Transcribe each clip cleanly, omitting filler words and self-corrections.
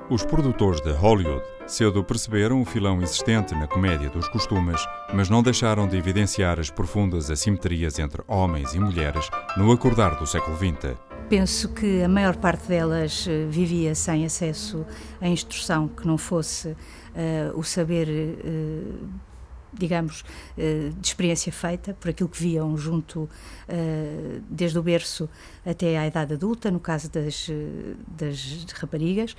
Os produtores de Hollywood cedo perceberam o filão existente na comédia dos costumes, mas não deixaram de evidenciar as profundas assimetrias entre homens e mulheres no acordar do século XX. Penso que a maior parte delas vivia sem acesso à instrução que não fosse o saber, digamos, de experiência feita, por aquilo que viam junto, desde o berço até à idade adulta, no caso das raparigas,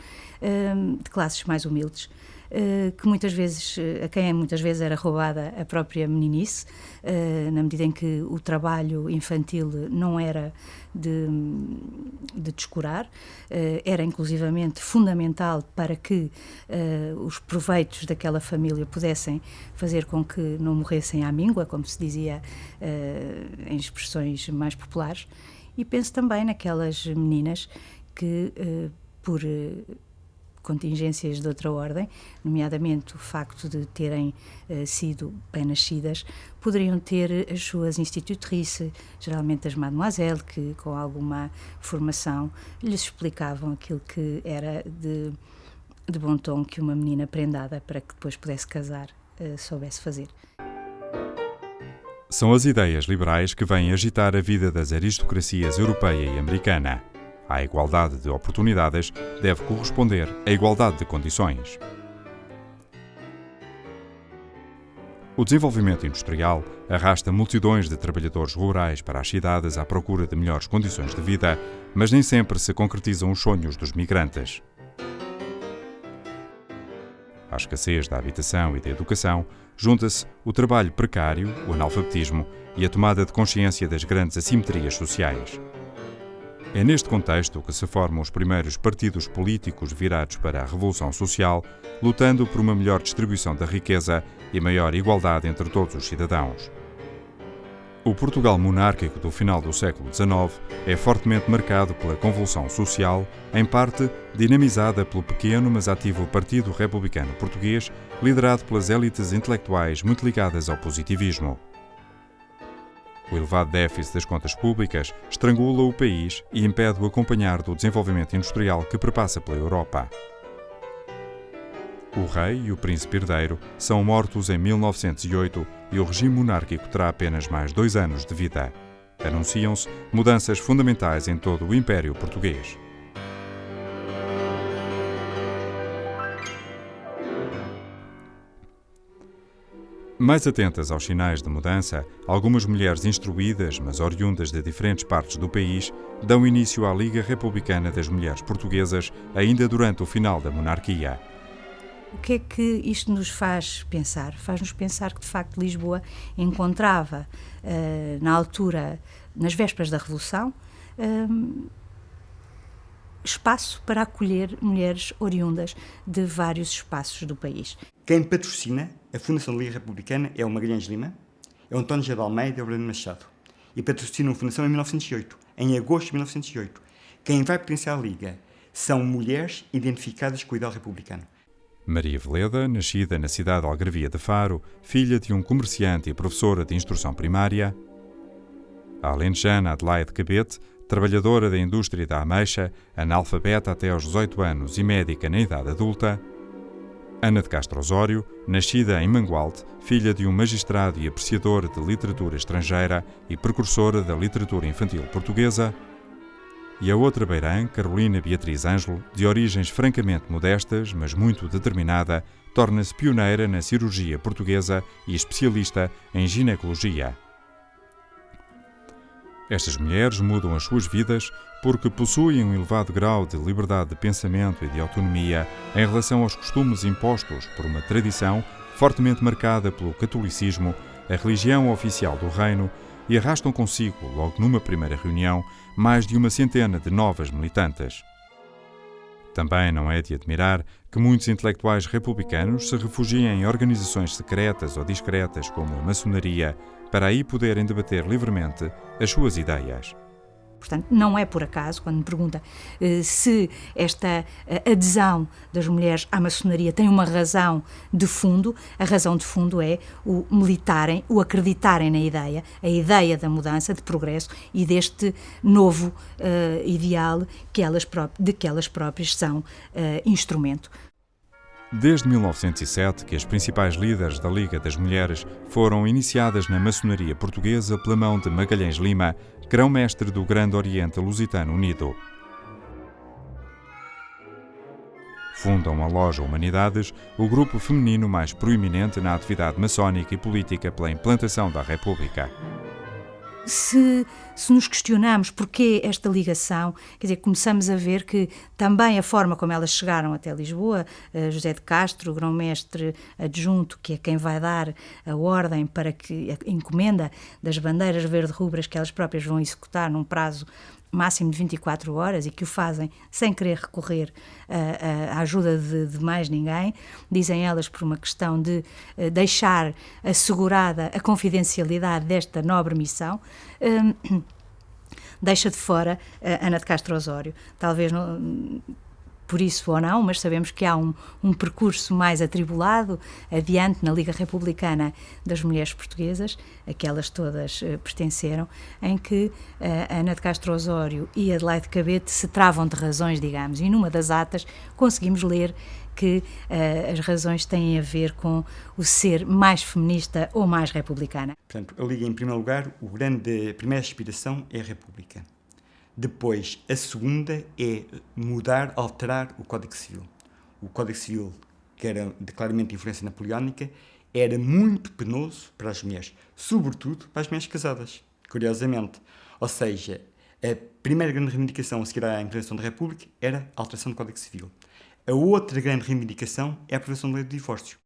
de classes mais humildes. Que muitas vezes, a quem muitas vezes era roubada a própria meninice, na medida em que o trabalho infantil não era de descurar, era inclusivamente fundamental para que os proveitos daquela família pudessem fazer com que não morressem à míngua, como se dizia em expressões mais populares. E penso também naquelas meninas que, por contingências de outra ordem, nomeadamente o facto de terem sido bem-nascidas, poderiam ter as suas institutrices, geralmente as mademoiselles, que com alguma formação lhes explicavam aquilo que era de bom tom que uma menina prendada para que depois pudesse casar soubesse fazer. São as ideias liberais que vêm agitar a vida das aristocracias europeia e americana. À igualdade de oportunidades deve corresponder a igualdade de condições. O desenvolvimento industrial arrasta multidões de trabalhadores rurais para as cidades à procura de melhores condições de vida, mas nem sempre se concretizam os sonhos dos migrantes. À escassez da habitação e da educação, junta-se o trabalho precário, o analfabetismo e a tomada de consciência das grandes assimetrias sociais. É neste contexto que se formam os primeiros partidos políticos virados para a revolução social, lutando por uma melhor distribuição da riqueza e maior igualdade entre todos os cidadãos. O Portugal monárquico do final do século XIX é fortemente marcado pela convulsão social, em parte dinamizada pelo pequeno mas ativo Partido Republicano Português, liderado pelas élites intelectuais muito ligadas ao positivismo. O elevado déficit das contas públicas estrangula o país e impede o acompanhar do desenvolvimento industrial que perpassa pela Europa. O rei e o príncipe herdeiro são mortos em 1908 e o regime monárquico terá apenas mais 2 anos de vida. Anunciam-se mudanças fundamentais em todo o Império Português. Mais atentas aos sinais de mudança, algumas mulheres instruídas, mas oriundas de diferentes partes do país, dão início à Liga Republicana das Mulheres Portuguesas, ainda durante o final da monarquia. O que é que isto nos faz pensar? Faz-nos pensar que, de facto, Lisboa encontrava, na altura, nas vésperas da Revolução, espaço para acolher mulheres oriundas de vários espaços do país. Quem patrocina a Fundação da Liga Republicana é o Magalhães Lima, é o António José de Almeida e o Breno Machado. E patrocinam a Fundação em 1908, em agosto de 1908. Quem vai pertencer à Liga são mulheres identificadas com o ideal republicano. Maria Veleda, nascida na cidade de Algarvia de Faro, filha de um comerciante e professora de instrução primária. A alentejana Adelaide Cabete, trabalhadora da indústria da ameixa, analfabeta até aos 18 anos e médica na idade adulta. Ana de Castro Osório, nascida em Mangualde, filha de um magistrado e apreciador de literatura estrangeira e precursora da literatura infantil portuguesa. E a outra beirã, Carolina Beatriz Ângelo, de origens francamente modestas, mas muito determinada, torna-se pioneira na cirurgia portuguesa e especialista em ginecologia. Estas mulheres mudam as suas vidas porque possuem um elevado grau de liberdade de pensamento e de autonomia em relação aos costumes impostos por uma tradição fortemente marcada pelo catolicismo, a religião oficial do reino, e arrastam consigo, logo numa primeira reunião, mais de 100 de novas militantes. Também não é de admirar que muitos intelectuais republicanos se refugiem em organizações secretas ou discretas como a maçonaria, para aí poderem debater livremente as suas ideias. Portanto, não é por acaso, quando me pergunta se esta adesão das mulheres à maçonaria tem uma razão de fundo, a razão de fundo é o militarem, o acreditarem na ideia, a ideia da mudança, de progresso e deste novo ideal de que elas próprias são instrumento. Desde 1907 que as principais líderes da Liga das Mulheres foram iniciadas na maçonaria portuguesa pela mão de Magalhães Lima, grão-mestre do Grande Oriente Lusitano Unido. Fundam a Loja Humanidades, o grupo feminino mais proeminente na atividade maçónica e política pela implantação da República. Se nos questionamos porquê esta ligação, quer dizer, começamos a ver que também a forma como elas chegaram até Lisboa, José de Castro, grão-mestre adjunto, que é quem vai dar a ordem para que a encomenda das bandeiras verde-rubras que elas próprias vão executar num prazo máximo de 24 horas e que o fazem sem querer recorrer à ajuda de mais ninguém, dizem elas por uma questão de deixar assegurada a confidencialidade desta nobre missão, deixa de fora Ana de Castro Osório. Talvez não, por isso ou não, mas sabemos que há um percurso mais atribulado adiante na Liga Republicana das Mulheres Portuguesas, a que elas todas pertenceram, em que Ana de Castro Osório e Adelaide Cabete se travam de razões, digamos, e numa das atas conseguimos ler que as razões têm a ver com o ser mais feminista ou mais republicana. Portanto, a Liga, em primeiro lugar, a primeira aspiração é a República. Depois, a segunda é mudar, alterar o Código Civil. O Código Civil, que era de claramente influência napoleónica, era muito penoso para as mulheres, sobretudo para as mulheres casadas, curiosamente. Ou seja, a primeira grande reivindicação a seguir à implementação da República era a alteração do Código Civil. A outra grande reivindicação é a aprovação da lei do divórcio.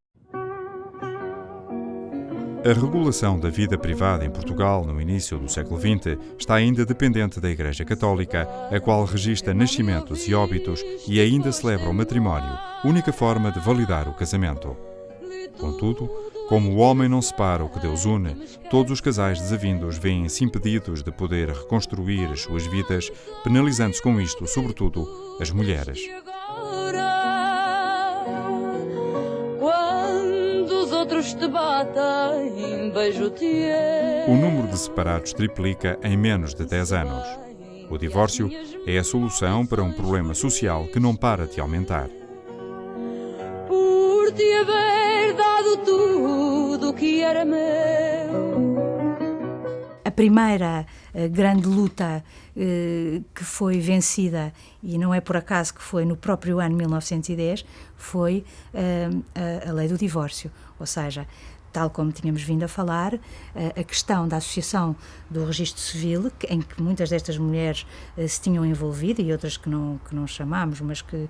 A regulação da vida privada em Portugal no início do século XX está ainda dependente da Igreja Católica, a qual registra nascimentos e óbitos e ainda celebra o matrimónio, única forma de validar o casamento. Contudo, como o homem não separa o que Deus une, todos os casais desavindos veem-se impedidos de poder reconstruir as suas vidas, penalizando-se com isto, sobretudo, as mulheres. Te batem, beijo-te. O número de separados triplica em menos de 10 anos. O divórcio é a solução para um problema social que não para de aumentar. Por te haver dado tudo o que era meu. A primeira grande luta que foi vencida, e não é por acaso que foi no próprio ano 1910, foi a lei do divórcio. Ou seja, tal como tínhamos vindo a falar, a questão da associação do registro civil, em que muitas destas mulheres se tinham envolvido e outras que não chamámos, mas que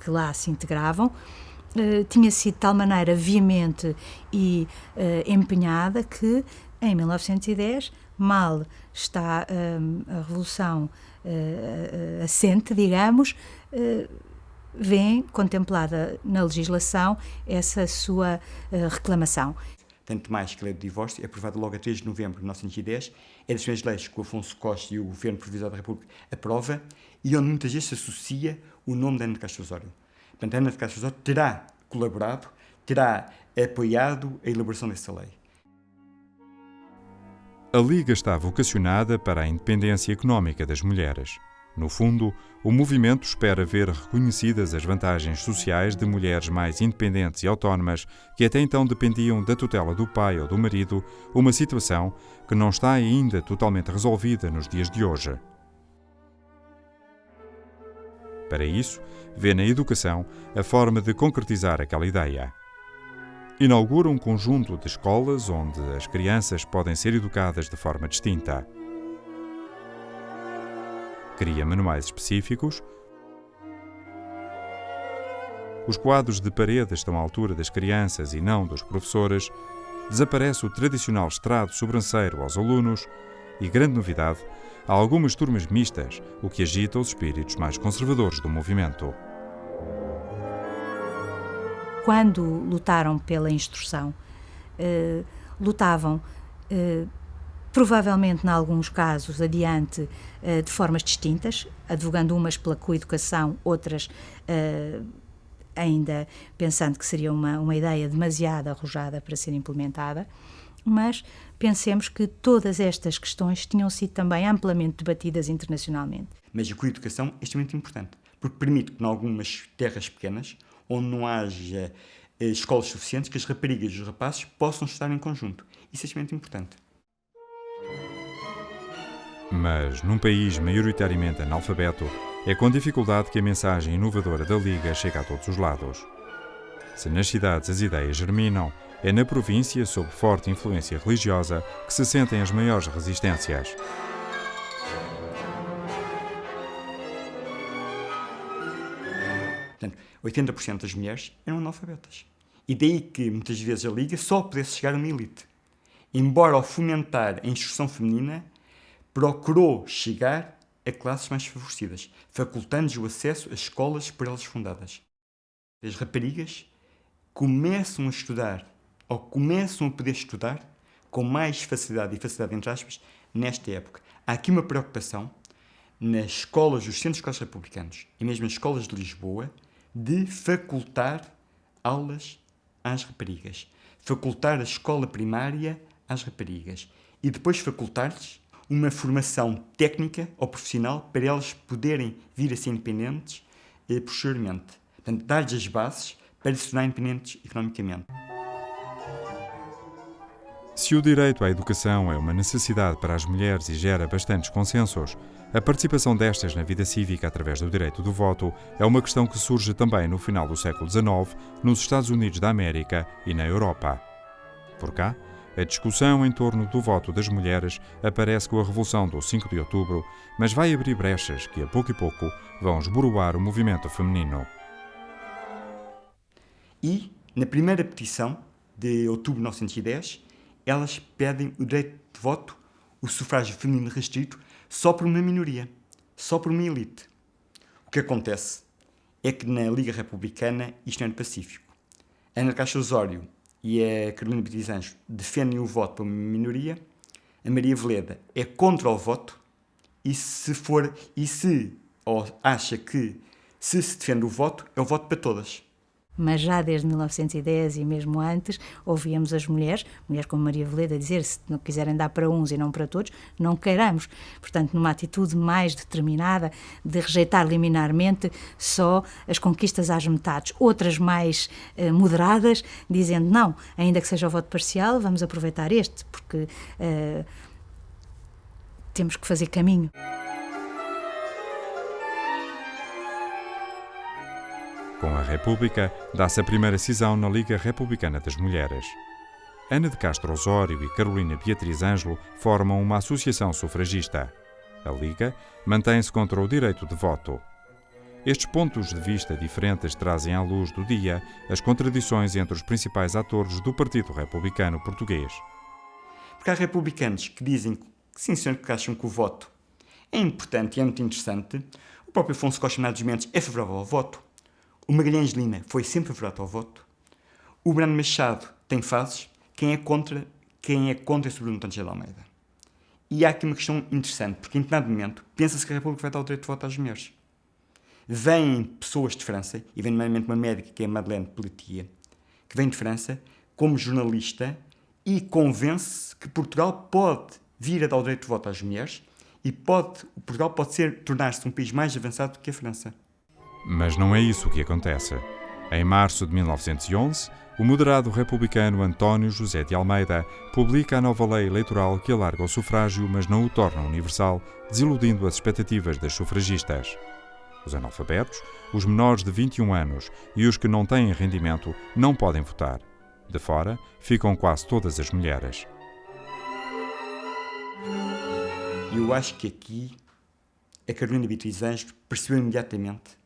lá se integravam, tinha sido de tal maneira veemente e empenhada que, em 1910, mal está a Revolução assente, digamos, vem contemplada na legislação essa sua reclamação. Tanto mais que a lei do divórcio, aprovada logo a 3 de novembro de 1910, é das primeiras leis que o Afonso Costa e o Governo Provisório da República aprova e onde muitas vezes se associa o nome de Ana de Castro Osório. Portanto, Ana de Castro Osório terá colaborado, terá apoiado a elaboração dessa lei. A Liga está vocacionada para a independência económica das mulheres. No fundo, o movimento espera ver reconhecidas as vantagens sociais de mulheres mais independentes e autónomas que até então dependiam da tutela do pai ou do marido, uma situação que não está ainda totalmente resolvida nos dias de hoje. Para isso, vê na educação a forma de concretizar aquela ideia. Inaugura um conjunto de escolas onde as crianças podem ser educadas de forma distinta. Cria manuais específicos. Os quadros de parede estão à altura das crianças e não dos professores. Desaparece o tradicional estrado sobranceiro aos alunos. E, grande novidade, há algumas turmas mistas, o que agita os espíritos mais conservadores do movimento. Quando lutaram pela instrução, lutavam provavelmente, em alguns casos, adiante de formas distintas, advogando umas pela coeducação, outras ainda pensando que seria uma ideia demasiado arrojada para ser implementada, mas pensemos que todas estas questões tinham sido também amplamente debatidas internacionalmente. Mas a coeducação é extremamente importante, porque permite que, em algumas terras pequenas, onde não haja escolas suficientes, que as raparigas e os rapazes possam estar em conjunto. Isso é extremamente importante. Mas, num país maioritariamente analfabeto, é com dificuldade que a mensagem inovadora da Liga chega a todos os lados. Se nas cidades as ideias germinam, é na província, sob forte influência religiosa, que se sentem as maiores resistências. Portanto, 80% das mulheres eram analfabetas. E daí que, muitas vezes, a Liga só pudesse chegar a uma elite. Embora, ao fomentar a instrução feminina, procurou chegar a classes mais favorecidas, facultando-lhes o acesso às escolas por elas fundadas. As raparigas começam a estudar, ou começam a poder estudar, com mais facilidade, e facilidade entre aspas, nesta época. Há aqui uma preocupação nas escolas, dos centros escolares republicanos, e mesmo nas escolas de Lisboa, de facultar aulas às raparigas. Facultar a escola primária às raparigas. E depois facultar-lhes uma formação técnica ou profissional para elas poderem vir a ser independentes posteriormente. Portanto, dar-lhes as bases para se tornarem independentes economicamente. Se o direito à educação é uma necessidade para as mulheres e gera bastantes consensos, a participação destas na vida cívica através do direito do voto é uma questão que surge também no final do século XIX, nos Estados Unidos da América e na Europa. Por cá, a discussão em torno do voto das mulheres aparece com a Revolução do 5 de Outubro, mas vai abrir brechas que, a pouco e pouco, vão esboroar o movimento feminino. E, na primeira petição de outubro de 1910, elas pedem o direito de voto, o sufrágio feminino restrito, só por uma minoria, só por uma elite. O que acontece é que na Liga Republicana isto não é pacífico. A Ana Castro Osório e a Carolina Beatriz Anjos defendem o voto para uma minoria, a Maria Veleda é contra o voto ou acha que se defende o voto, é o voto para todas. Mas já desde 1910 e mesmo antes, ouvíamos as mulheres como Maria Veleda, dizer se não quiserem dar para uns e não para todos, não queiramos. Portanto, numa atitude mais determinada de rejeitar liminarmente só as conquistas às metades. Outras mais moderadas, dizendo não, ainda que seja o voto parcial, vamos aproveitar este, porque temos que fazer caminho. Com a República, dá-se a primeira cisão na Liga Republicana das Mulheres. Ana de Castro Osório e Carolina Beatriz Ângelo formam uma associação sufragista. A Liga mantém-se contra o direito de voto. Estes pontos de vista diferentes trazem à luz do dia as contradições entre os principais atores do Partido Republicano Português. Porque há republicanos que dizem que sim, senhor, que acham que o voto é importante e é muito interessante. O próprio Afonso Costa Bernardes Mendes é favorável ao voto. O Magalhães Lima foi sempre favorável ao voto. O Brando Machado tem fases. Quem é contra é sobre o António de Almeida. E há aqui uma questão interessante, porque em determinado momento pensa-se que a República vai dar o direito de voto às mulheres. Vêm pessoas de França, e vem nomeadamente uma médica que é a Madeleine Pelletier, que vem de França como jornalista e convence que Portugal pode vir a dar o direito de voto às mulheres e Portugal pode tornar-se um país mais avançado do que a França. Mas não é isso que acontece. Em março de 1911, o moderado republicano António José de Almeida publica a nova lei eleitoral que alarga o sufrágio, mas não o torna universal, desiludindo as expectativas das sufragistas. Os analfabetos, os menores de 21 anos e os que não têm rendimento não podem votar. De fora, ficam quase todas as mulheres. Eu acho que aqui a Carolina Beatriz Anjos percebeu imediatamente,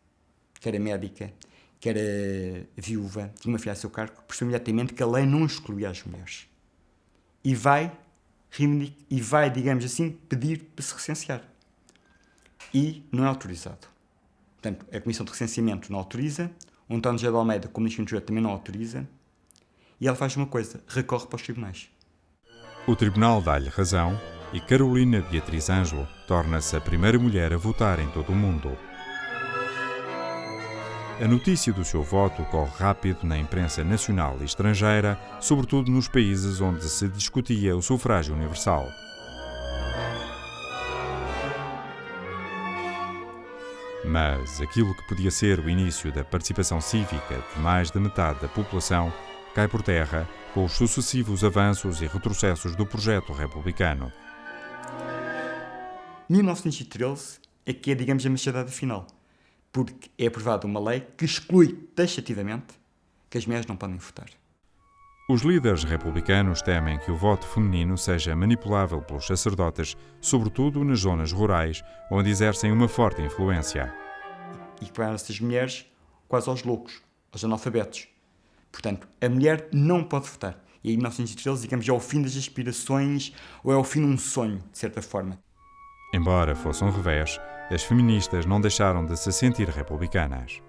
que era médica, que era viúva, tinha uma filha a seu cargo, percebeu imediatamente que a lei não excluía as mulheres. E vai, digamos assim, pedir para se recensear. E não é autorizado. Portanto, a Comissão de Recenseamento não autoriza, o António José de Almeida, como Ministro do Interior, também não autoriza, e ela faz uma coisa, recorre para os tribunais. O tribunal dá-lhe razão e Carolina Beatriz Ângelo torna-se a primeira mulher a votar em todo o mundo. A notícia do seu voto corre rápido na imprensa nacional e estrangeira, sobretudo nos países onde se discutia o sufrágio universal. Mas aquilo que podia ser o início da participação cívica de mais de metade da população cai por terra com os sucessivos avanços e retrocessos do projeto republicano. 1913 é que é, digamos, a machadada final, porque é aprovada uma lei que exclui taxativamente que as mulheres não podem votar. Os líderes republicanos temem que o voto feminino seja manipulável pelos sacerdotes, sobretudo nas zonas rurais, onde exercem uma forte influência. E comparam-se as mulheres quase aos loucos, aos analfabetos. Portanto, a mulher não pode votar. E em 1913, digamos, é o fim das aspirações, ou é o fim de um sonho, de certa forma. Embora fosse um revés, as feministas não deixaram de se sentir republicanas.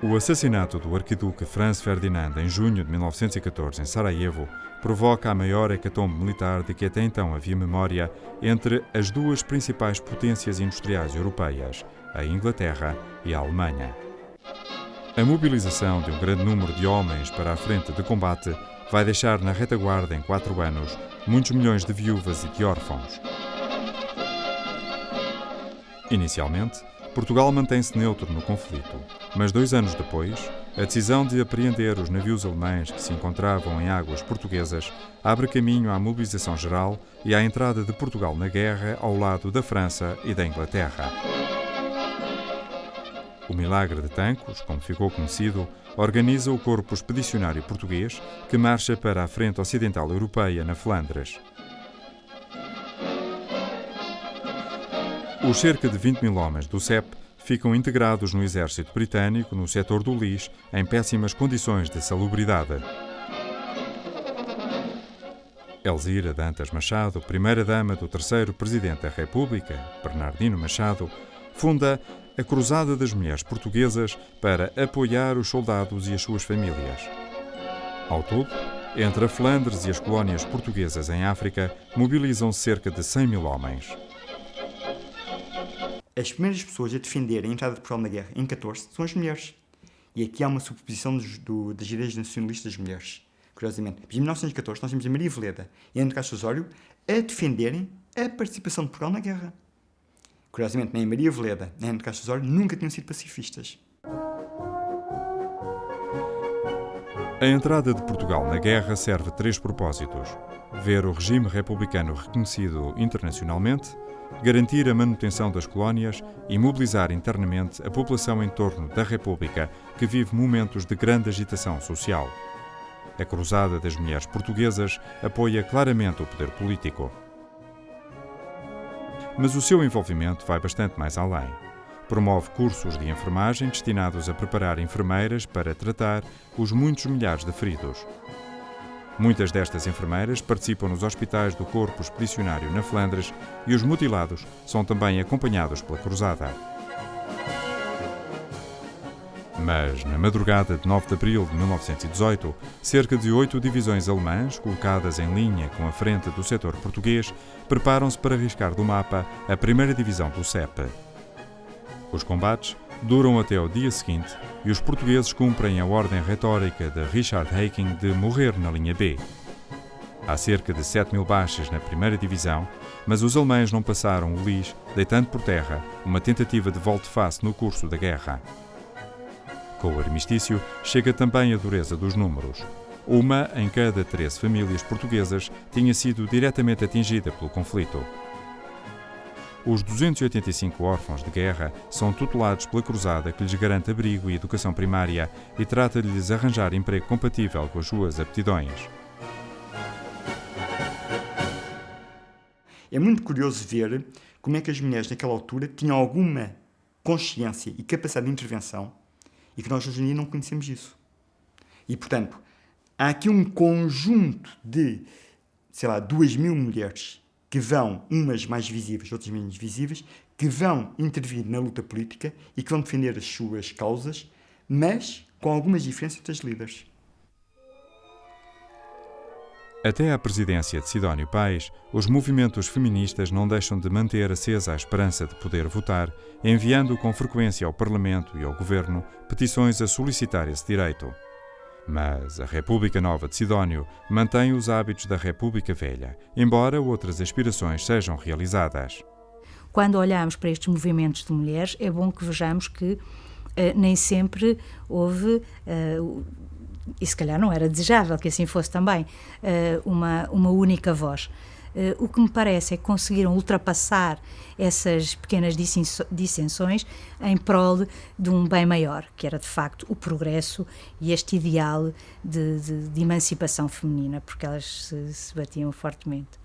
O assassinato do arquiduque Franz Ferdinand em junho de 1914 em Sarajevo provoca a maior hecatombe militar de que até então havia memória entre as duas principais potências industriais europeias, a Inglaterra e a Alemanha. A mobilização de um grande número de homens para a frente de combate vai deixar na retaguarda em 4 anos muitos milhões de viúvas e de órfãos. Inicialmente, Portugal mantém-se neutro no conflito, mas 2 anos depois, a decisão de apreender os navios alemães que se encontravam em águas portuguesas abre caminho à mobilização geral e à entrada de Portugal na guerra ao lado da França e da Inglaterra. O Milagre de Tancos, como ficou conhecido, organiza o corpo expedicionário português que marcha para a frente ocidental europeia na Flandres. Os cerca de 20 mil homens do CEP ficam integrados no exército britânico no setor do Lis, em péssimas condições de salubridade. Elzira Dantas Machado, primeira-dama do terceiro Presidente da República, Bernardino Machado, funda a Cruzada das Mulheres Portuguesas para apoiar os soldados e as suas famílias. Ao todo, entre a Flandres e as colónias portuguesas em África, mobilizam-se cerca de 100 mil homens. As primeiras pessoas a defenderem a entrada de Portugal na guerra em 14 são as mulheres. E aqui há uma superposição das ideias nacionalistas das mulheres, curiosamente. Em 1914 nós temos a Maria Veleda e a Ana de Castro Osório a defenderem a participação de Portugal na guerra. Curiosamente, nem a Maria Veleda nem a Ana de Castro Osório nunca tinham sido pacifistas. A entrada de Portugal na guerra serve 3 propósitos: ver o regime republicano reconhecido internacionalmente, garantir a manutenção das colónias e mobilizar internamente a população em torno da República, que vive momentos de grande agitação social. A Cruzada das Mulheres Portuguesas apoia claramente o poder político. Mas o seu envolvimento vai bastante mais além. Promove cursos de enfermagem destinados a preparar enfermeiras para tratar os muitos milhares de feridos. Muitas destas enfermeiras participam nos hospitais do Corpo Expedicionário na Flandres e os mutilados são também acompanhados pela Cruzada. Mas, na madrugada de 9 de abril de 1918, cerca de 8 divisões alemãs, colocadas em linha com a frente do setor português, preparam-se para riscar do mapa a primeira divisão do CEP. Os combates duram até ao dia seguinte e os portugueses cumprem a ordem retórica de Richard Haking de morrer na linha B. Há cerca de 7 mil baixas na primeira divisão, mas os alemães não passaram o Lis, deitando por terra uma tentativa de volte-face no curso da guerra. Com o armistício, chega também a dureza dos números. Uma em cada 13 famílias portuguesas tinha sido diretamente atingida pelo conflito. Os 285 órfãos de guerra são tutelados pela Cruzada, que lhes garante abrigo e educação primária e trata de lhes arranjar emprego compatível com as suas aptidões. É muito curioso ver como é que as mulheres naquela altura tinham alguma consciência e capacidade de intervenção e que nós hoje em dia não conhecemos isso. E, portanto, há aqui um conjunto de, 2.000 mulheres que vão, umas mais visíveis, outras menos visíveis, que vão intervir na luta política e que vão defender as suas causas, mas com algumas diferenças entre as líderes. Até à presidência de Sidónio Pais, os movimentos feministas não deixam de manter acesa a esperança de poder votar, enviando com frequência ao Parlamento e ao Governo petições a solicitar esse direito. Mas a República Nova de Sidónio mantém os hábitos da República Velha, embora outras aspirações sejam realizadas. Quando olhamos para estes movimentos de mulheres, é bom que vejamos que nem sempre houve, e se calhar não era desejável que assim fosse também, uma única voz. O que me parece é que conseguiram ultrapassar essas pequenas dissensões em prol de um bem maior, que era de facto o progresso e este ideal de emancipação feminina, porque elas se batiam fortemente.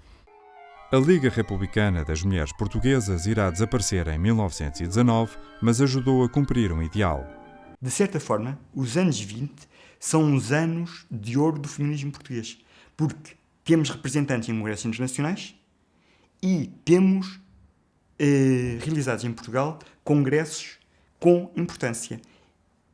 A Liga Republicana das Mulheres Portuguesas irá desaparecer em 1919, mas ajudou a cumprir um ideal. De certa forma, os anos 20 são os anos de ouro do feminismo português, porque temos representantes em congressos internacionais e temos realizados em Portugal congressos com importância,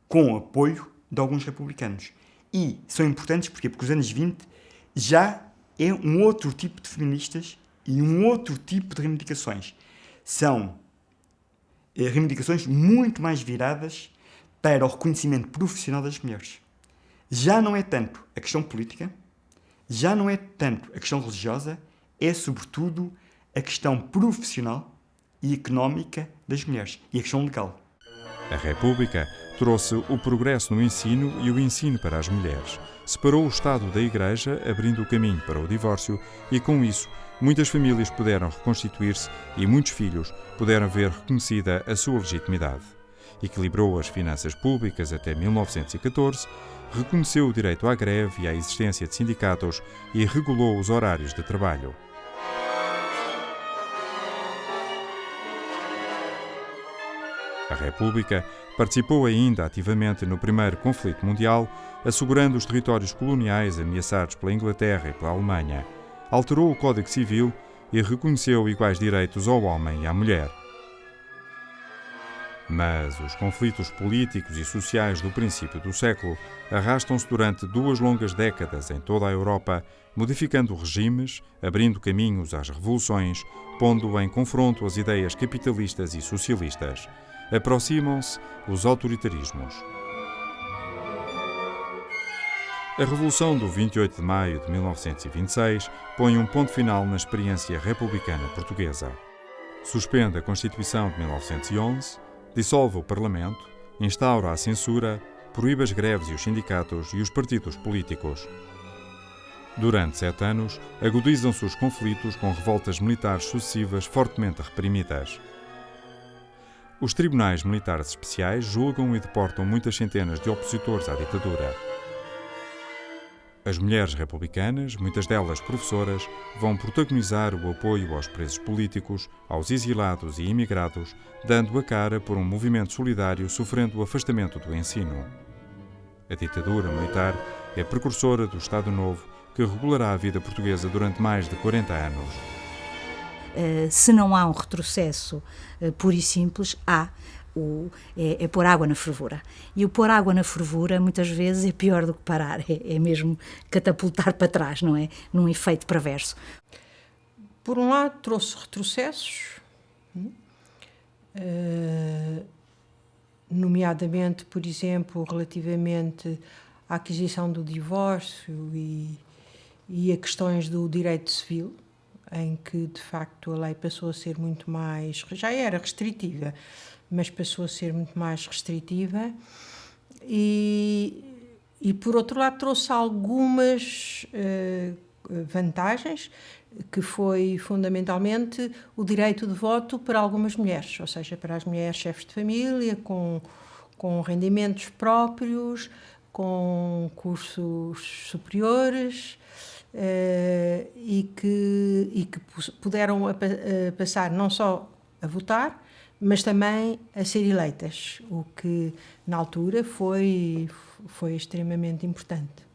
com apoio de alguns republicanos. E são importantes porque os anos 20 já é um outro tipo de feministas e um outro tipo de reivindicações. São reivindicações muito mais viradas para o reconhecimento profissional das mulheres. Já não é tanto a questão política, já não é tanto a questão religiosa, é sobretudo a questão profissional e económica das mulheres e a questão legal. A República trouxe o progresso no ensino e o ensino para as mulheres. Separou o Estado da Igreja, abrindo o caminho para o divórcio, e com isso muitas famílias puderam reconstituir-se e muitos filhos puderam ver reconhecida a sua legitimidade. Equilibrou as finanças públicas até 1914, reconheceu o direito à greve e à existência de sindicatos e regulou os horários de trabalho. A República participou ainda ativamente no primeiro conflito mundial, assegurando os territórios coloniais ameaçados pela Inglaterra e pela Alemanha. Alterou o Código Civil e reconheceu iguais direitos ao homem e à mulher. Mas os conflitos políticos e sociais do princípio do século arrastam-se durante 2 longas décadas em toda a Europa, modificando regimes, abrindo caminhos às revoluções, pondo em confronto as ideias capitalistas e socialistas. Aproximam-se os autoritarismos. A Revolução do 28 de maio de 1926 põe um ponto final na experiência republicana portuguesa. Suspende a Constituição de 1911, dissolve o Parlamento, instaura a censura, proíbe as greves e os sindicatos e os partidos políticos. Durante 7 anos, agudizam-se os conflitos com revoltas militares sucessivas fortemente reprimidas. Os tribunais militares especiais julgam e deportam muitas centenas de opositores à ditadura. As mulheres republicanas, muitas delas professoras, vão protagonizar o apoio aos presos políticos, aos exilados e imigrados, dando a cara por um movimento solidário sofrendo o afastamento do ensino. A ditadura militar é precursora do Estado Novo, que regulará a vida portuguesa durante mais de 40 anos. Se não há um retrocesso puro e simples, é pôr água na fervura. E o pôr água na fervura, muitas vezes, é pior do que parar. É mesmo catapultar para trás, não é? Num efeito perverso. Por um lado, trouxe retrocessos, nomeadamente, por exemplo, relativamente à aquisição do divórcio e a questões do direito civil, em que, de facto, a lei passou a ser muito mais... Já era restritiva, mas passou a ser muito mais restritiva. E por outro lado, trouxe algumas vantagens, que foi, fundamentalmente, o direito de voto para algumas mulheres, ou seja, para as mulheres chefes de família, com rendimentos próprios, com cursos superiores... e que puderam passar não só a votar, mas também a ser eleitas, o que na altura foi extremamente importante.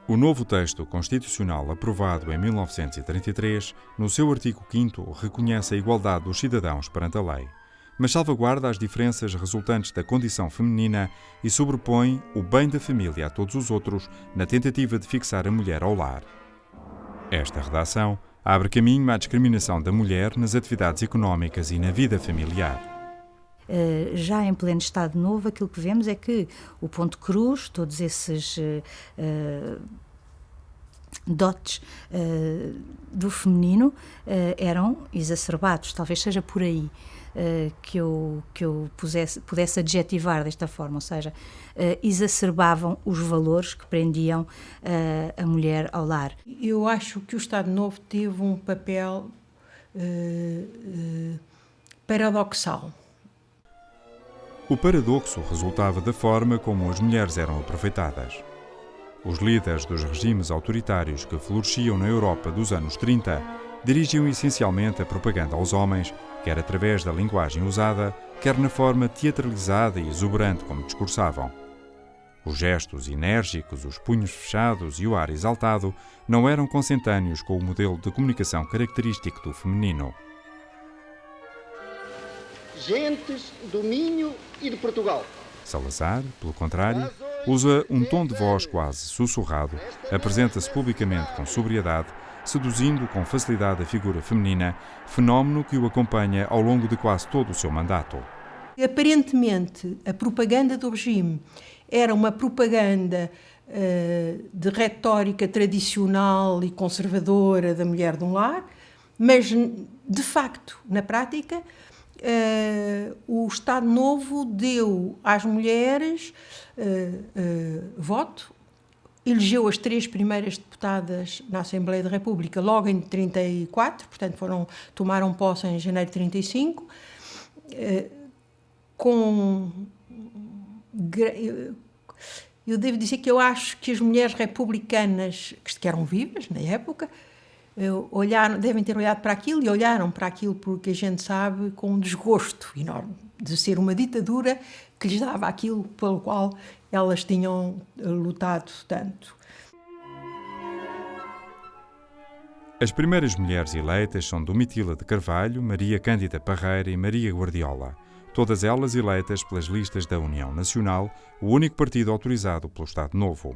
O novo texto constitucional aprovado em 1933, no seu artigo 5º, reconhece a igualdade dos cidadãos perante a lei. mas salvaguarda as diferenças resultantes da condição feminina e sobrepõe o bem da família a todos os outros na tentativa de fixar a mulher ao lar. Esta redação abre caminho à discriminação da mulher nas atividades económicas e na vida familiar. Já em pleno Estado Novo, aquilo que vemos é que o ponto cruz, todos esses dotes do feminino eram exacerbados. Talvez seja por aí que eu pudesse adjetivar desta forma, ou seja, exacerbavam os valores que prendiam a mulher ao lar. Eu acho que o Estado Novo teve um papel paradoxal. O paradoxo resultava da forma como as mulheres eram aproveitadas. Os líderes dos regimes autoritários que floresciam na Europa dos anos 30 dirigiam essencialmente a propaganda aos homens, quer através da linguagem usada, quer na forma teatralizada e exuberante como discursavam. Os gestos enérgicos, os punhos fechados e o ar exaltado não eram consentâneos com o modelo de comunicação característico do feminino. Gentes do Minho e de Portugal. Salazar, pelo contrário, usa um tom de voz quase sussurrado, apresenta-se publicamente com sobriedade, seduzindo com facilidade a figura feminina, fenómeno que o acompanha ao longo de quase todo o seu mandato. Aparentemente, a propaganda do regime era uma propaganda de retórica tradicional e conservadora da mulher de um lar, mas, de facto, na prática, o Estado Novo deu às mulheres voto, elegeu as 3 primeiras deputadas na Assembleia da República logo em 34, portanto tomaram posse em janeiro de 35, eu devo dizer que eu acho que as mulheres republicanas que eram vivas na época devem ter olhado para aquilo e olharam para aquilo porque a gente sabe com um desgosto enorme de ser uma ditadura que lhes dava aquilo pelo qual elas tinham lutado tanto. As primeiras mulheres eleitas são Domitila de Carvalho, Maria Cândida Parreira e Maria Guardiola, todas elas eleitas pelas listas da União Nacional, o único partido autorizado pelo Estado Novo.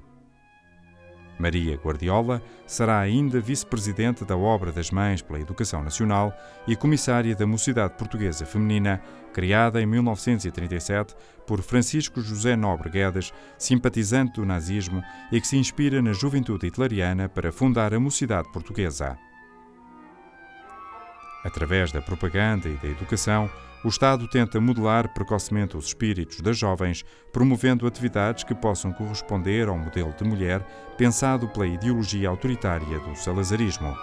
Maria Guardiola será ainda vice-presidente da Obra das Mães pela Educação Nacional e comissária da Mocidade Portuguesa Feminina, criada em 1937 por Francisco José Nobre Guedes, simpatizante do nazismo e que se inspira na juventude hitleriana para fundar a Mocidade Portuguesa. Através da propaganda e da educação, o Estado tenta modelar precocemente os espíritos das jovens, promovendo atividades que possam corresponder ao modelo de mulher pensado pela ideologia autoritária do salazarismo.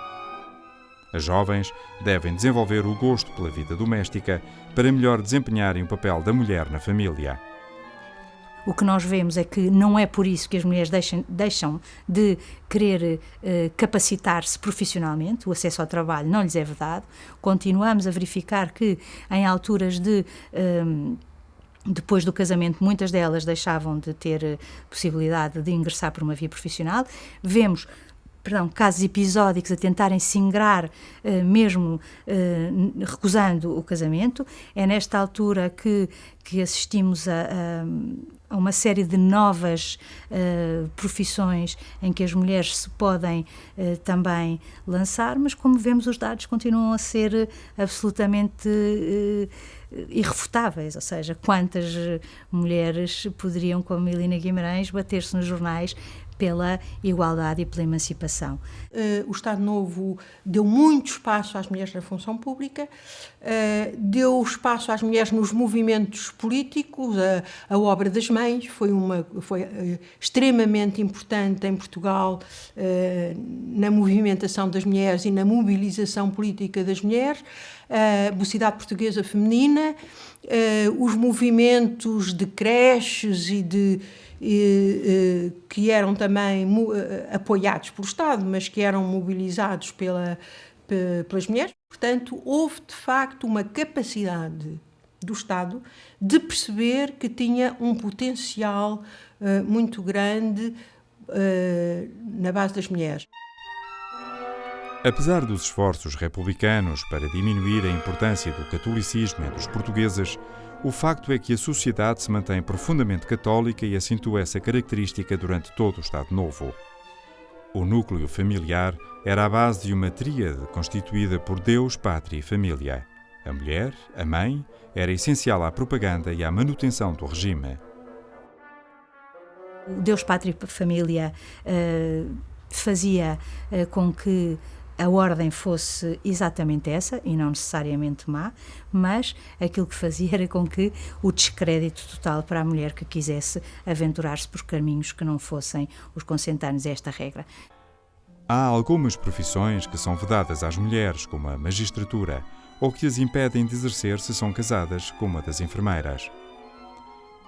As jovens devem desenvolver o gosto pela vida doméstica para melhor desempenharem o papel da mulher na família. O que nós vemos é que não é por isso que as mulheres deixam de querer capacitar-se profissionalmente, o acesso ao trabalho não lhes é vedado. Continuamos a verificar que em alturas depois do casamento, muitas delas deixavam de ter possibilidade de ingressar por uma via profissional. Vemos casos episódicos a tentarem se ingrar, mesmo recusando o casamento. É nesta altura que assistimos a uma série de novas profissões em que as mulheres se podem também lançar, mas como vemos os dados continuam a ser absolutamente irrefutáveis, ou seja, quantas mulheres poderiam, como Helena Guimarães, bater-se nos jornais pela igualdade e pela emancipação. O Estado Novo deu muito espaço às mulheres na função pública, deu espaço às mulheres nos movimentos políticos, a Obra das Mães foi extremamente importante em Portugal na movimentação das mulheres e na mobilização política das mulheres, a Mocidade Portuguesa Feminina, os movimentos de creches que eram também apoiados pelo Estado, mas que eram mobilizados pelas mulheres. Portanto, houve de facto uma capacidade do Estado de perceber que tinha um potencial muito grande na base das mulheres. Apesar dos esforços republicanos para diminuir a importância do catolicismo entre os portugueses, o facto é que a sociedade se mantém profundamente católica e acentua essa característica durante todo o Estado Novo. O núcleo familiar era a base de uma tríade constituída por Deus, Pátria e Família. A mulher, a mãe, era essencial à propaganda e à manutenção do regime. O Deus, Pátria e Família fazia com que a ordem fosse exatamente essa, e não necessariamente má, mas aquilo que fazia era com que o descrédito total para a mulher que quisesse aventurar-se por caminhos que não fossem os consentâneos a esta regra. Há algumas profissões que são vedadas às mulheres, como a magistratura, ou que as impedem de exercer se são casadas, como a das enfermeiras.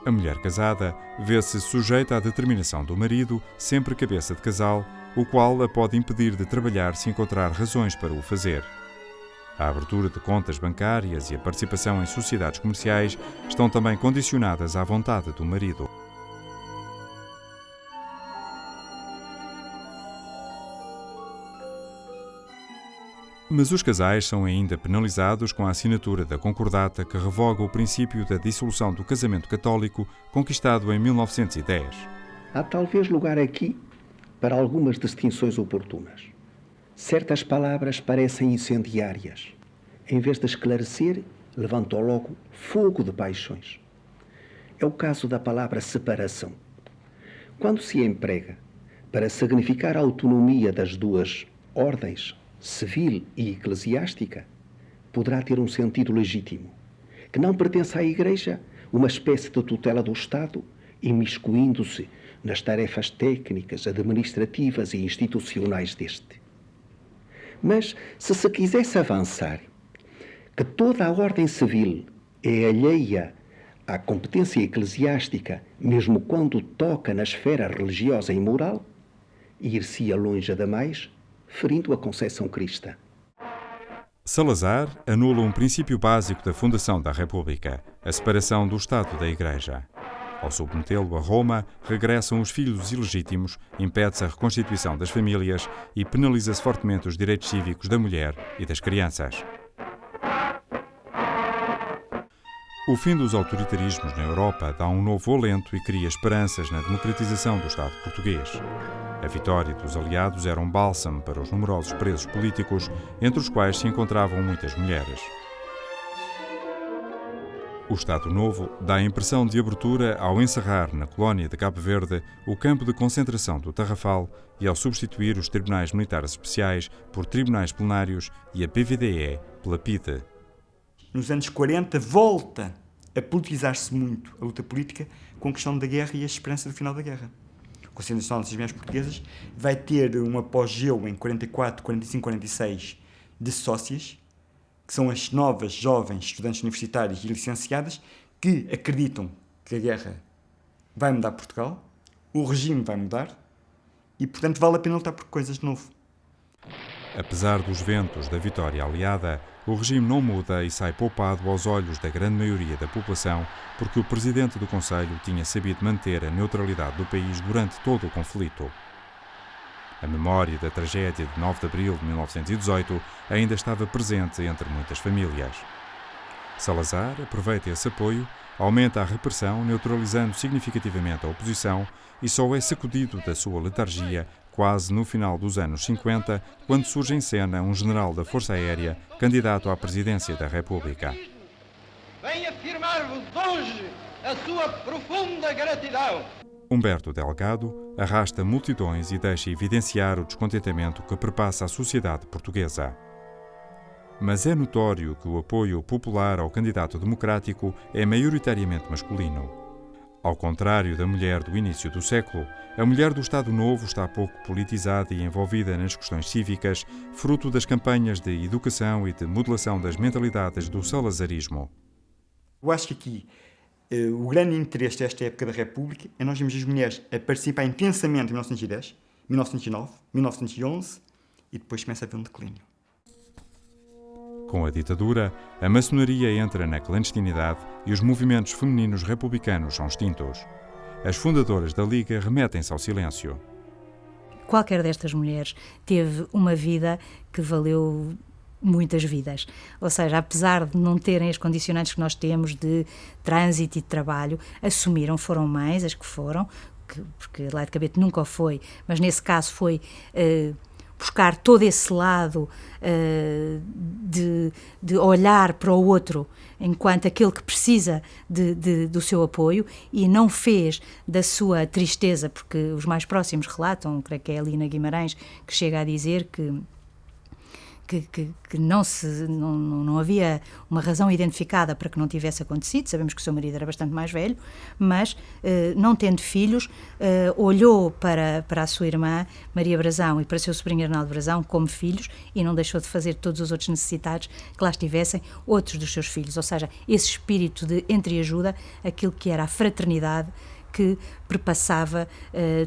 A mulher casada vê-se sujeita à determinação do marido, sempre cabeça de casal, o qual a pode impedir de trabalhar se encontrar razões para o fazer. A abertura de contas bancárias e a participação em sociedades comerciais estão também condicionadas à vontade do marido. Mas os casais são ainda penalizados com a assinatura da concordata que revoga o princípio da dissolução do casamento católico conquistado em 1910. Há talvez lugar aqui para algumas distinções oportunas. Certas palavras parecem incendiárias. Em vez de esclarecer, levantam logo fogo de paixões. É o caso da palavra separação. Quando se emprega para significar a autonomia das duas ordens, civil e eclesiástica, poderá ter um sentido legítimo, que não pertence à Igreja, uma espécie de tutela do Estado, imiscuindo-se nas tarefas técnicas, administrativas e institucionais deste. Mas, se se quisesse avançar que toda a ordem civil é alheia à competência eclesiástica, mesmo quando toca na esfera religiosa e moral, ir-se-ia longe demais, ferindo a concepção cristã. Salazar anula um princípio básico da fundação da República, a separação do Estado da Igreja. Ao submetê-lo a Roma, regressam os filhos ilegítimos, impede-se a reconstituição das famílias e penaliza-se fortemente os direitos cívicos da mulher e das crianças. O fim dos autoritarismos na Europa dá um novo alento e cria esperanças na democratização do Estado português. A vitória dos aliados era um bálsamo para os numerosos presos políticos, entre os quais se encontravam muitas mulheres. O Estado Novo dá a impressão de abertura ao encerrar na colónia de Cabo Verde o campo de concentração do Tarrafal e ao substituir os tribunais militares especiais por tribunais plenários e a PVDE pela PIDE. Nos anos 40 volta a politizar-se muito a luta política com a questão da guerra e a esperança do final da guerra. O Conselho Nacional das Mulheres Portuguesas vai ter um apogeu em 44, 45, 46 de sócias, que são as novas, jovens, estudantes universitárias e licenciadas que acreditam que a guerra vai mudar Portugal, o regime vai mudar e, portanto, vale a pena lutar por coisas de novo. Apesar dos ventos da vitória aliada, o regime não muda e sai poupado aos olhos da grande maioria da população porque o presidente do Conselho tinha sabido manter a neutralidade do país durante todo o conflito. A memória da tragédia de 9 de abril de 1918 ainda estava presente entre muitas famílias. Salazar aproveita esse apoio, aumenta a repressão, neutralizando significativamente a oposição e só é sacudido da sua letargia quase no final dos anos 50, quando surge em cena um general da Força Aérea, candidato à presidência da República. Venho afirmar-vos hoje a sua profunda gratidão. Humberto Delgado arrasta multidões e deixa evidenciar o descontentamento que perpassa a sociedade portuguesa. Mas é notório que o apoio popular ao candidato democrático é maioritariamente masculino. Ao contrário da mulher do início do século, a mulher do Estado Novo está pouco politizada e envolvida nas questões cívicas, fruto das campanhas de educação e de modelação das mentalidades do salazarismo. Eu acho que aqui o grande interesse desta época da República é nós vemos as mulheres a participar intensamente em 1910, 1909, 1911 e depois começa a haver um declínio. Com a ditadura, a maçonaria entra na clandestinidade e os movimentos femininos republicanos são extintos. As fundadoras da Liga remetem-se ao silêncio. qualquer destas mulheres teve uma vida que valeu muitas vidas. Ou seja, apesar de não terem as condicionantes que nós temos de trânsito e de trabalho, assumiram, foram mães as que foram, porque Adelaide Cabete nunca o foi, mas nesse caso foi buscar todo esse lado de olhar para o outro enquanto aquele que precisa do seu apoio, e não fez da sua tristeza, porque os mais próximos relatam, creio que é a Lina Guimarães, que chega a dizer que não havia uma razão identificada para que não tivesse acontecido. Sabemos que o seu marido era bastante mais velho, mas não tendo filhos, olhou para a sua irmã Maria Brazão e para o seu sobrinho Arnaldo Brazão como filhos, e não deixou de fazer todos os outros necessitados que lá estivessem outros dos seus filhos. Ou seja, esse espírito de entreajuda, aquilo que era a fraternidade que perpassava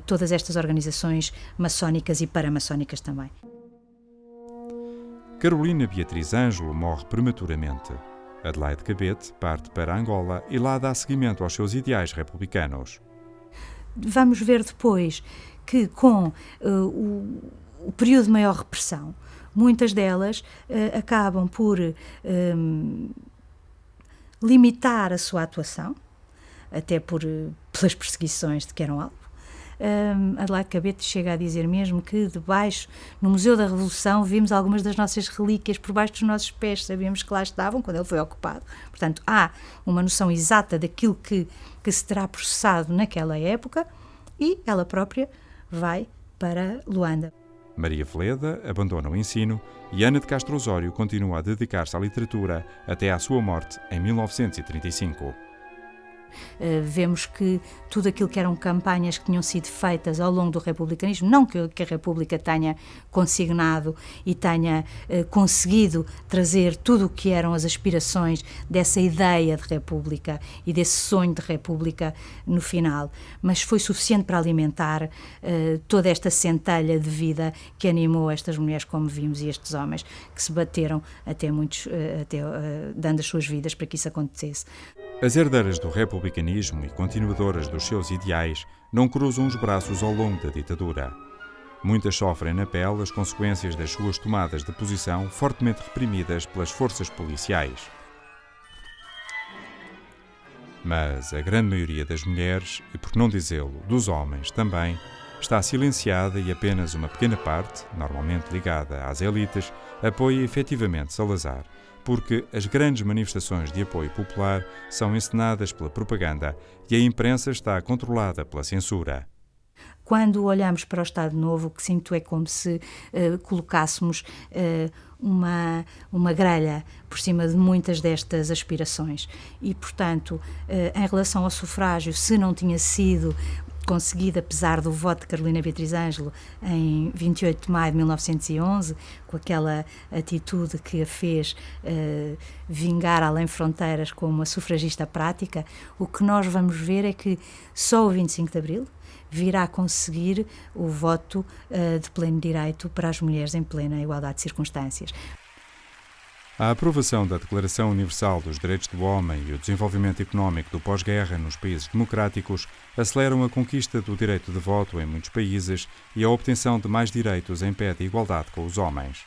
todas estas organizações maçónicas e paramaçónicas também. Carolina Beatriz Ângelo morre prematuramente. Adelaide Cabete parte para Angola e lá dá seguimento aos seus ideais republicanos. Vamos ver depois que, com o período de maior repressão, muitas delas acabam por limitar a sua atuação, até pelas perseguições de que eram alvo. Adelaide Cabete chega a dizer mesmo que debaixo, no Museu da Revolução, vimos algumas das nossas relíquias por baixo dos nossos pés, sabíamos que lá estavam quando ele foi ocupado. Portanto, há uma noção exata daquilo que se terá processado naquela época, e ela própria vai para Luanda. Maria Veleda abandona o ensino e Ana de Castro Osório continua a dedicar-se à literatura até à sua morte em 1935. Vemos que tudo aquilo que eram campanhas que tinham sido feitas ao longo do republicanismo, não que a República tenha consignado e tenha conseguido trazer tudo o que eram as aspirações dessa ideia de República e desse sonho de República no final, mas foi suficiente para alimentar toda esta centelha de vida que animou estas mulheres, como vimos, e estes homens que se bateram dando as suas vidas para que isso acontecesse. As herdeiras do republicanismo e continuadoras dos seus ideais não cruzam os braços ao longo da ditadura. Muitas sofrem na pele as consequências das suas tomadas de posição fortemente reprimidas pelas forças policiais. Mas a grande maioria das mulheres, e por não dizê-lo, dos homens também, está silenciada, e apenas uma pequena parte, normalmente ligada às elites, apoia efetivamente Salazar, porque as grandes manifestações de apoio popular são encenadas pela propaganda e a imprensa está controlada pela censura. Quando olhamos para o Estado Novo, o que sinto é como se colocássemos uma grelha por cima de muitas destas aspirações. E, portanto, em relação ao sufrágio, se não tinha sido conseguida, apesar do voto de Carolina Beatriz Ângelo em 28 de maio de 1911, com aquela atitude que a fez vingar além fronteiras como uma sufragista prática, o que nós vamos ver é que só o 25 de abril virá conseguir o voto de pleno direito para as mulheres em plena igualdade de circunstâncias. A aprovação da Declaração Universal dos Direitos do Homem e o desenvolvimento económico do pós-guerra nos países democráticos aceleram a conquista do direito de voto em muitos países e a obtenção de mais direitos em pé de igualdade com os homens.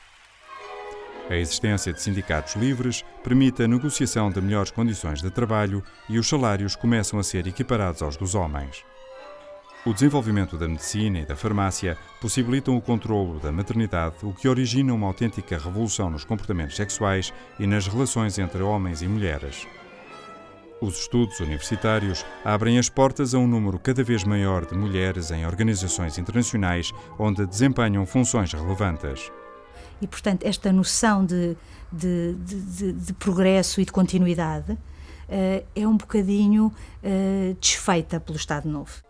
A existência de sindicatos livres permite a negociação de melhores condições de trabalho e os salários começam a ser equiparados aos dos homens. O desenvolvimento da medicina e da farmácia possibilitam o controlo da maternidade, o que origina uma autêntica revolução nos comportamentos sexuais e nas relações entre homens e mulheres. Os estudos universitários abrem as portas a um número cada vez maior de mulheres em organizações internacionais onde desempenham funções relevantes. E, portanto, esta noção de progresso e de continuidade é um bocadinho desfeita pelo Estado Novo.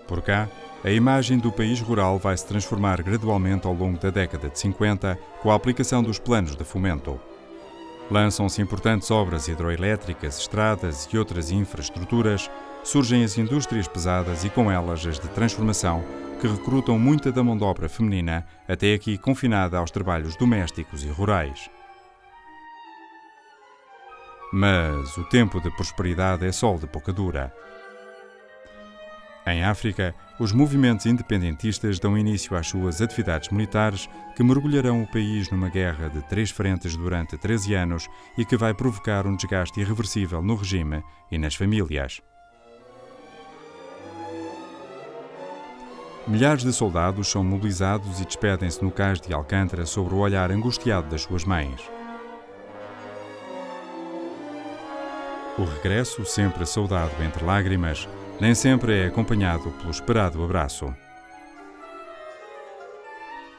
Por cá, a imagem do país rural vai se transformar gradualmente ao longo da década de 50 com a aplicação dos planos de fomento. Lançam-se importantes obras hidroelétricas, estradas e outras infraestruturas, surgem as indústrias pesadas e com elas as de transformação, que recrutam muita da mão de obra feminina, até aqui confinada aos trabalhos domésticos e rurais. Mas o tempo de prosperidade é sol de pouca dura. Em África, os movimentos independentistas dão início às suas atividades militares que mergulharão o país numa guerra de 3 frentes durante 13 anos e que vai provocar um desgaste irreversível no regime e nas famílias. Milhares de soldados são mobilizados e despedem-se no cais de Alcântara sob o olhar angustiado das suas mães. O regresso, sempre saudado entre lágrimas, nem sempre é acompanhado pelo esperado abraço.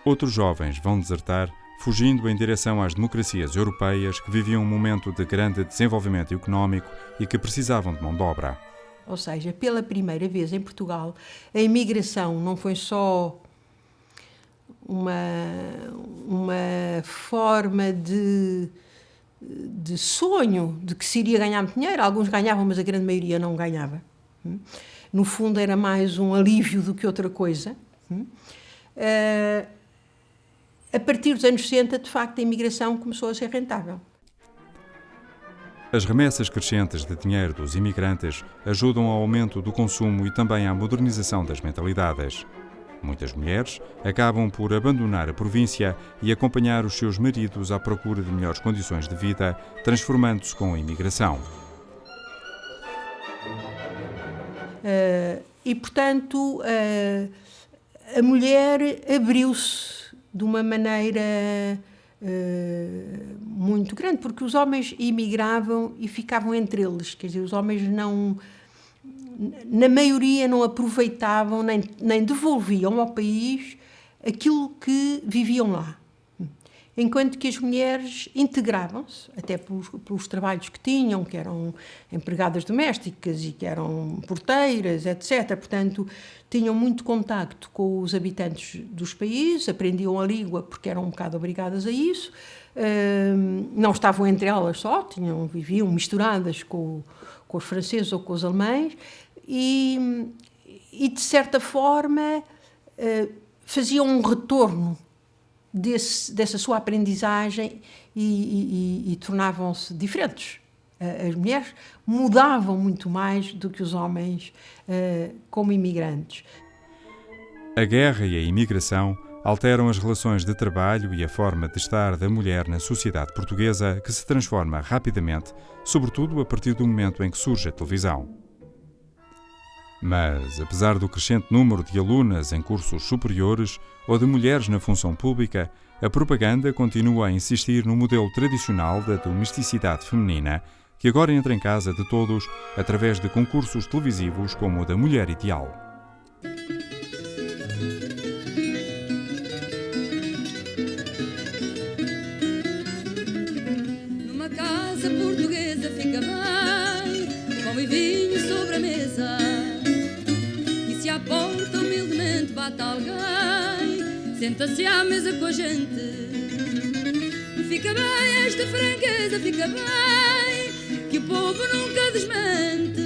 Outros jovens vão desertar, fugindo em direção às democracias europeias que viviam um momento de grande desenvolvimento económico e que precisavam de mão de obra. Ou seja, pela primeira vez em Portugal, a imigração não foi só uma forma de sonho de que se iria ganhar muito dinheiro. Alguns ganhavam, mas a grande maioria não ganhava. No fundo, era mais um alívio do que outra coisa. A partir dos anos 60, de facto, a imigração começou a ser rentável. As remessas crescentes de dinheiro dos imigrantes ajudam ao aumento do consumo e também à modernização das mentalidades. Muitas mulheres acabam por abandonar a província e acompanhar os seus maridos à procura de melhores condições de vida, transformando-se com a imigração. E, portanto, a mulher abriu-se de uma maneira muito grande, porque os homens imigravam e ficavam entre eles. Quer dizer, os homens não, na maioria, não aproveitavam nem devolviam ao país aquilo que viviam lá. Enquanto que as mulheres integravam-se, até pelos trabalhos que tinham, que eram empregadas domésticas e que eram porteiras, etc. Portanto, tinham muito contacto com os habitantes dos países, aprendiam a língua porque eram um bocado obrigadas a isso, não estavam entre elas só, viviam misturadas com os franceses ou com os alemães e de certa forma, faziam um retorno dessa sua aprendizagem e tornavam-se diferentes. As mulheres mudavam muito mais do que os homens como imigrantes. A guerra e a imigração alteram as relações de trabalho e a forma de estar da mulher na sociedade portuguesa, que se transforma rapidamente, sobretudo a partir do momento em que surge a televisão. Mas, apesar do crescente número de alunas em cursos superiores ou de mulheres na função pública, a propaganda continua a insistir no modelo tradicional da domesticidade feminina, que agora entra em casa de todos através de concursos televisivos como o da Mulher Ideal. Numa casa portuguesa fica bem, pão e vinho sobre a mesa. À porta humildemente bate alguém, senta-se à mesa com a gente. Fica bem esta franqueza, fica bem, que o povo nunca desmente.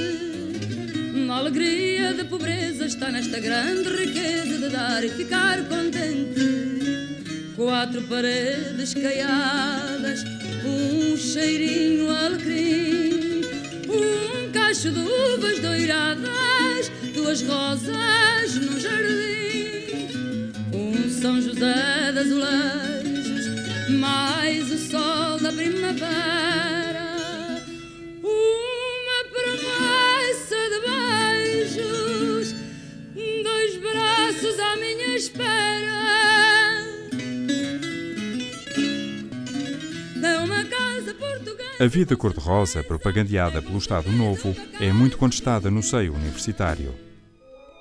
A alegria da pobreza está nesta grande riqueza de dar e ficar contente. 4 paredes caiadas, um cheirinho alecrim, um cacho de uvas doiradas, 2 rosas no jardim, um São José de azulejos, mais o sol da primavera, uma promessa de beijos, 2 braços à minha espera. É uma casa portuguesa. A vida cor-de-rosa, propagandeada pelo Estado Novo, é muito contestada no seio universitário.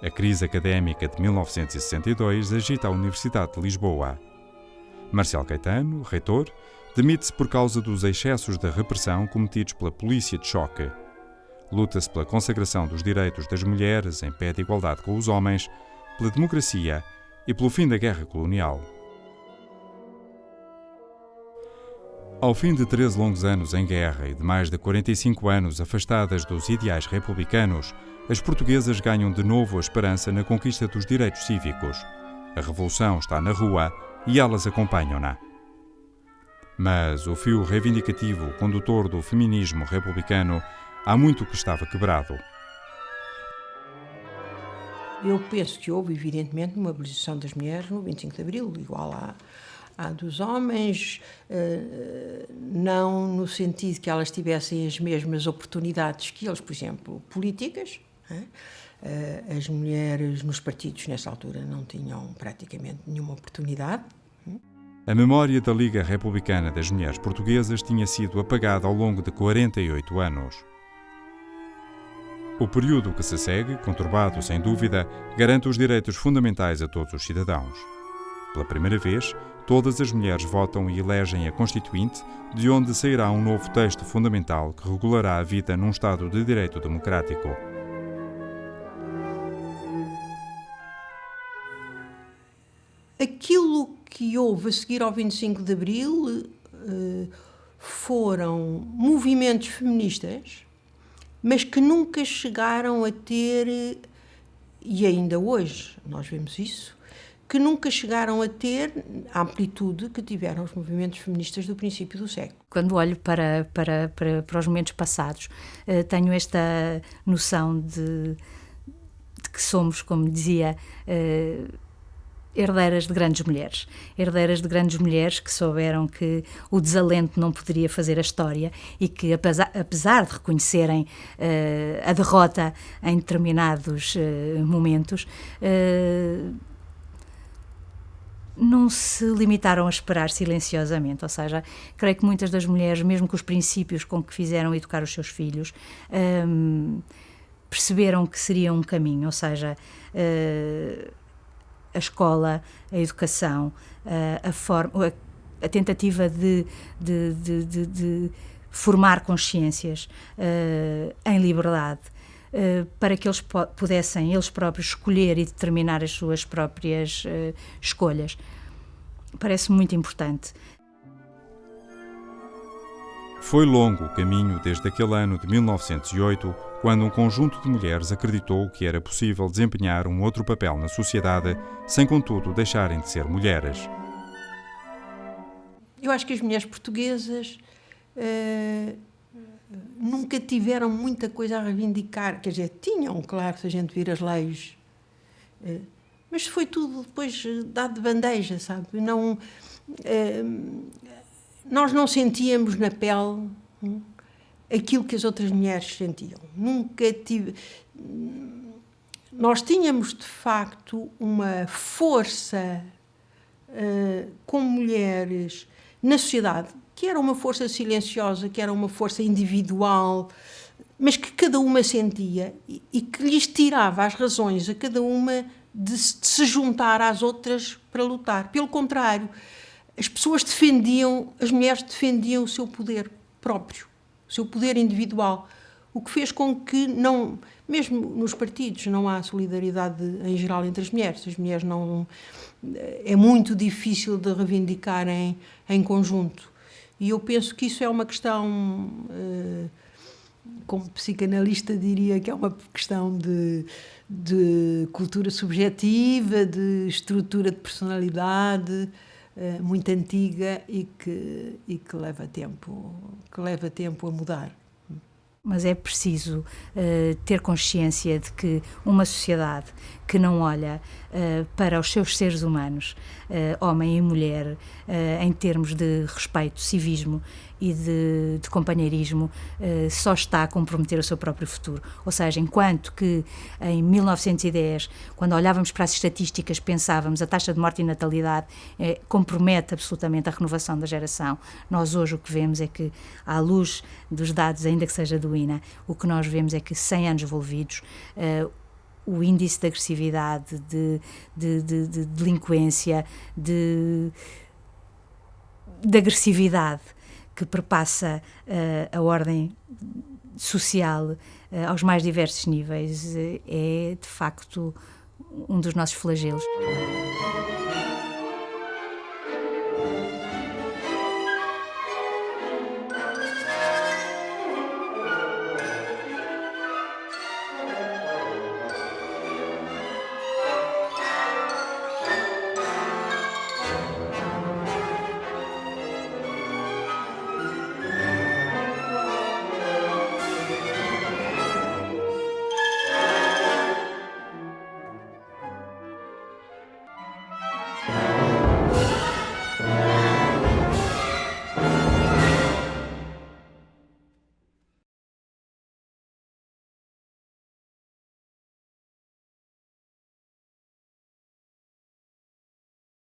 A crise académica de 1962 agita a Universidade de Lisboa. Marcelo Caetano, reitor, demite-se por causa dos excessos da repressão cometidos pela polícia de choque. Luta-se pela consagração dos direitos das mulheres em pé de igualdade com os homens, pela democracia e pelo fim da guerra colonial. Ao fim de 13 longos anos em guerra e de mais de 45 anos afastadas dos ideais republicanos, as portuguesas ganham de novo a esperança na conquista dos direitos cívicos. A revolução está na rua e elas acompanham-na. Mas o fio reivindicativo condutor do feminismo republicano há muito que estava quebrado. Eu penso que houve, evidentemente, uma mobilização das mulheres no 25 de Abril, igual à dos homens, não no sentido que elas tivessem as mesmas oportunidades que eles, por exemplo, políticas. As mulheres nos partidos, nessa altura, não tinham praticamente nenhuma oportunidade. A memória da Liga Republicana das Mulheres Portuguesas tinha sido apagada ao longo de 48 anos. O período que se segue, conturbado sem dúvida, garante os direitos fundamentais a todos os cidadãos. Pela primeira vez, todas as mulheres votam e elegem a Constituinte, de onde sairá um novo texto fundamental que regulará a vida num Estado de direito democrático. Aquilo que houve a seguir ao 25 de Abril foram movimentos feministas, mas que nunca chegaram a ter, e ainda hoje nós vemos isso, que nunca chegaram a ter a amplitude que tiveram os movimentos feministas do princípio do século. Quando olho para os momentos passados, tenho esta noção de que somos, como dizia, herdeiras de grandes mulheres que souberam que o desalento não poderia fazer a história e que, apesar de reconhecerem a derrota em determinados momentos, não se limitaram a esperar silenciosamente. Ou seja, creio que muitas das mulheres, mesmo com os princípios com que fizeram educar os seus filhos, perceberam que seria um caminho, ou seja, a escola, a educação, a tentativa de formar consciências em liberdade, para que eles pudessem eles próprios escolher e determinar as suas próprias escolhas. Parece-me muito importante. Foi longo o caminho desde aquele ano de 1908, quando um conjunto de mulheres acreditou que era possível desempenhar um outro papel na sociedade, sem contudo deixarem de ser mulheres. Eu acho que as mulheres portuguesas nunca tiveram muita coisa a reivindicar. Quer dizer, tinham, claro, se a gente vir as leis, mas foi tudo depois dado de bandeja, sabe? Não, nós não sentíamos na pele aquilo que as outras mulheres sentiam. Nunca tive... Nós tínhamos, de facto, uma força como mulheres na sociedade, que era uma força silenciosa, que era uma força individual, mas que cada uma sentia e que lhes tirava as razões a cada uma de se juntar às outras para lutar. Pelo contrário, as mulheres defendiam o seu poder próprio, o seu poder individual, o que fez com que, não, mesmo nos partidos, não há solidariedade em geral entre as mulheres. As mulheres não... É muito difícil de reivindicar em conjunto. E eu penso que isso é uma questão, como psicanalista diria que é uma questão de cultura subjetiva, de estrutura de personalidade, muito antiga e que leva tempo a mudar. Mas é preciso ter consciência de que uma sociedade que não olha para os seus seres humanos, homem e mulher, em termos de respeito, civismo e de companheirismo, só está a comprometer o seu próprio futuro. Ou seja, enquanto que em 1910, quando olhávamos para as estatísticas, pensávamos a taxa de morte e natalidade compromete absolutamente a renovação da geração, nós hoje o que vemos é que, à luz dos dados, ainda que seja do INA, o que nós vemos é que 100 anos envolvidos, o índice de agressividade, de delinquência, de agressividade que perpassa a ordem social aos mais diversos níveis é, de facto, um dos nossos flagelos.